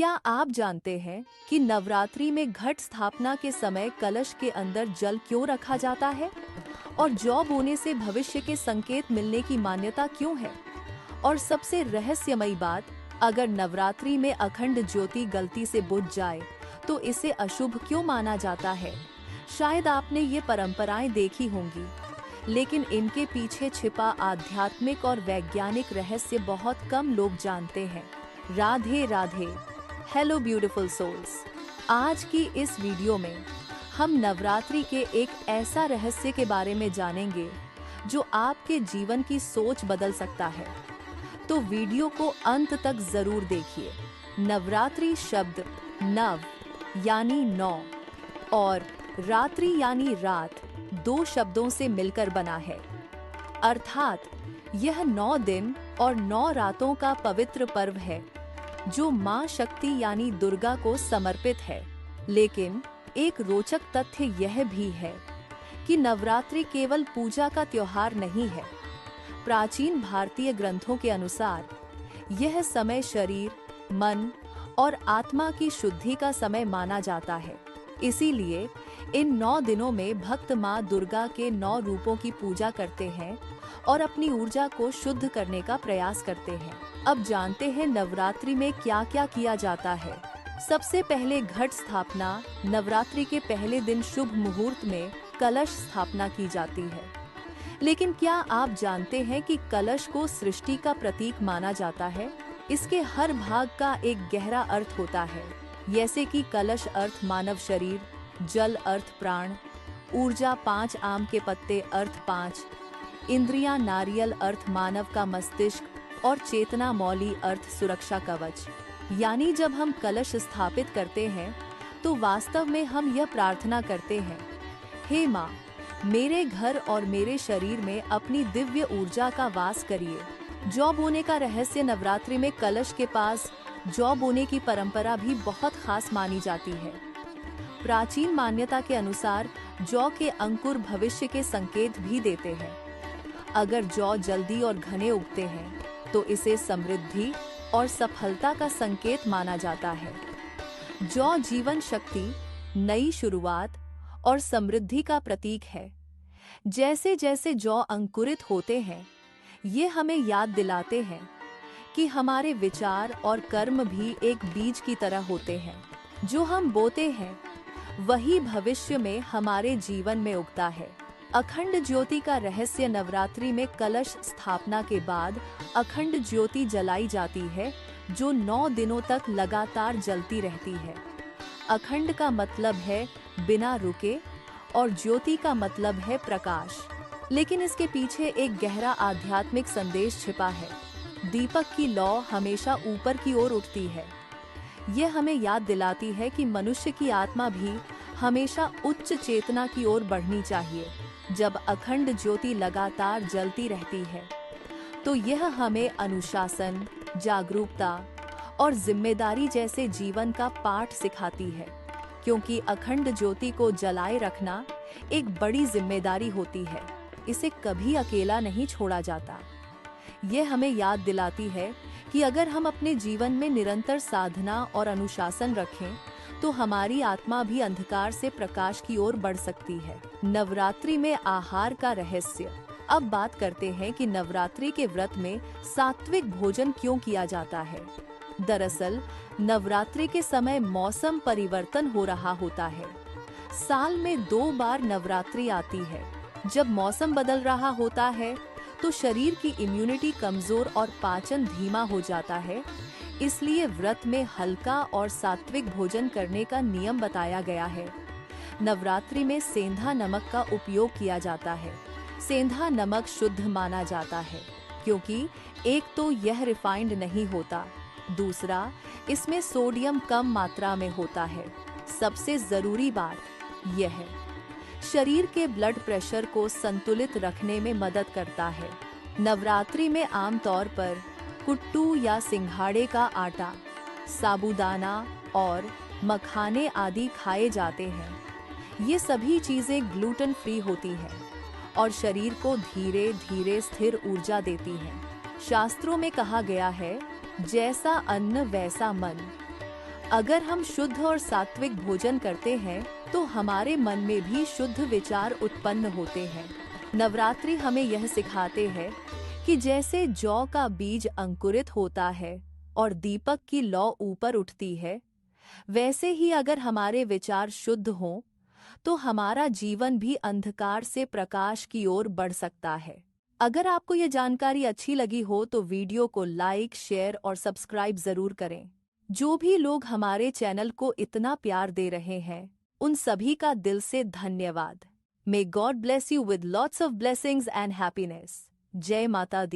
क्या आप जानते हैं कि नवरात्रि में घट स्थापना के समय कलश के अंदर जल क्यों रखा जाता है और जौ बोने से भविष्य के संकेत मिलने की मान्यता क्यों है? और सबसे रहस्यमयी बात, अगर नवरात्रि में अखंड ज्योति गलती से बुझ जाए तो इसे अशुभ क्यों माना जाता है? शायद आपने ये परंपराएं देखी होंगी, लेकिन इनके पीछे छिपा आध्यात्मिक और वैज्ञानिक रहस्य बहुत कम लोग जानते हैं। Radhe Radhe. Hello beautiful souls. आज की इस वीडियो में हम नवरात्रि के एक ऐसा रहस्य के बारे में जानेंगे जो आपके जीवन की सोच बदल सकता है। तो वीडियो को अंत तक जरूर देखिए। नवरात्रि शब्द नव यानी 9 और रात्रि यानी रात, 2 शब्दों से मिलकर बना है। अर्थात यह 9 दिन और 9 रातों का पवित्र पर्व है जो मां शक्ति यानी दुर्गा को समर्पित है। लेकिन एक रोचक तथ्य यह भी है कि नवरात्रि केवल पूजा का त्योहार नहीं है। प्राचीन भारतीय ग्रंथों के अनुसार यह समय शरीर, मन और आत्मा की शुद्धि का समय माना जाता है। इसीलिए इन 9 दिनों में भक्त मां दुर्गा के 9 रूपों की पूजा करते हैं और अपनी ऊर्जा को शुद्ध करने का प्रयास करते हैं। अब जानते हैं नवरात्रि में क्या क्या किया जाता है। सबसे पहले घट स्थापना। नवरात्रि के पहले दिन शुभ मुहूर्त में कलश स्थापना की जाती है। लेकिन क्या आप जानते हैं कि कलश को सृष्टि का प्रतीक माना जाता है? इसके हर भाग का एक गहरा अर्थ होता है। जैसे कि कलश अर्थ मानव शरीर, जल अर्थ प्राण, ऊर्जा 5 आम के पत्ते अर्थ 5, इंद्रियां नारियल अर्थ मानव का मस्तिष्क और चेतना मौली अर्थ सुरक्षा कवच। यानी जब हम कलश स्थापित करते हैं तो वास्तव में हम यह प्रार्थना करते हैं, हे माँ, मेरे घर और मेरे शरीर में अपनी दिव्य ऊर्जा का वास करिए। जौ बोने का रहस्य। नवरात्रि में कलश के पास जौ बोने की परंपरा भी बहुत खास मानी जाती है। प्राचीन मान्यता के अनुसार जौ के अंकुर भविष्य के संकेत भी देते हैं। अगर जौ जल्दी और घने उगते हैं तो इसे समृद्धि और सफलता का संकेत माना जाता है। जौ जीवन शक्ति, नई शुरुआत और समृद्धि का प्रतीक है। जैसे जैसे जौ अंकुरित होते हैं, ये हमें याद दिलाते हैं कि हमारे विचार और कर्म भी एक बीज की तरह होते हैं। जो हम बोते हैं वही भविष्य में हमारे जीवन में उगता है। अखंड ज्योति का रहस्य। नवरात्रि में कलश स्थापना के बाद अखंड ज्योति जलाई जाती है जो 9 दिनों तक लगातार जलती रहती है। अखंड का मतलब है बिना रुके और ज्योति का मतलब है प्रकाश। लेकिन इसके पीछे एक गहरा आध्यात्मिक संदेश छिपा है। दीपक की लौ हमेशा ऊपर की ओर उठती है। यह हमें याद दिलाती है कि मनुष्य की आत्मा भी हमेशा उच्च चेतना की ओर बढ़नी चाहिए। जब अखंड ज्योति लगातार जलती रहती है तो यह हमें अनुशासन, जागरूकता और जिम्मेदारी जैसे जीवन का पाठ सिखाती है। क्योंकि अखंड ज्योति को जलाए रखना एक बड़ी जिम्मेदारी होती है। इसे कभी अकेला नहीं छोड़ा जाता। यह हमें याद दिलाती है कि अगर हम अपने जीवन में निरंतर साधना और अनुशासन रखें तो हमारी आत्मा भी अंधकार से प्रकाश की ओर बढ़ सकती है। नवरात्रि में आहार का रहस्य। अब बात करते हैं कि नवरात्रि के व्रत में सात्विक भोजन क्यों किया जाता है। दरअसल नवरात्रि के समय मौसम परिवर्तन हो रहा होता है। साल में 2 बार नवरात्रि आती है। जब मौसम बदल रहा होता है तो शरीर की इम्यूनिटी कमजोर और पाचन धीमा हो जाता है। इसलिए व्रत में हल्का और सात्विक भोजन करने का नियम बताया गया है। नवरात्रि में सेंधा नमक का उपयोग किया जाता है। सेंधा नमक शुद्ध माना जाता है क्योंकि एक तो यह रिफाइंड नहीं होता, दूसरा इसमें सोडियम कम मात्रा में होता है। सबसे जरूरी बात यह है, शरीर के ब्लड प्रेशर को संतुलित रखने में मदद करता है। नवरात्रि में आमतौर पर कुट्टू या सिंघाड़े का आटा, साबूदाना और मखाने आदि खाए जाते हैं। ये सभी चीजें ग्लूटेन फ्री होती हैं और शरीर को धीरे धीरे स्थिर ऊर्जा देती हैं। शास्त्रों में कहा गया है, जैसा अन्न वैसा मन। अगर हम शुद्ध और सात्विक भोजन करते हैं तो हमारे मन में भी शुद्ध विचार उत्पन्न होते हैं। नवरात्रि हमें यह सिखाते हैं कि जैसे जौ का बीज अंकुरित होता है और दीपक की लौ ऊपर उठती है, वैसे ही अगर हमारे विचार शुद्ध हों तो हमारा जीवन भी अंधकार से प्रकाश की ओर बढ़ सकता है। अगर आपको ये जानकारी अच्छी लगी हो तो वीडियो को लाइक, शेयर और सब्सक्राइब जरूर करें। जो भी लोग हमारे चैनल को इतना प्यार दे रहे हैं, उन सभी का दिल से धन्यवाद। May God bless you with lots of blessings and happiness. जय माता दी।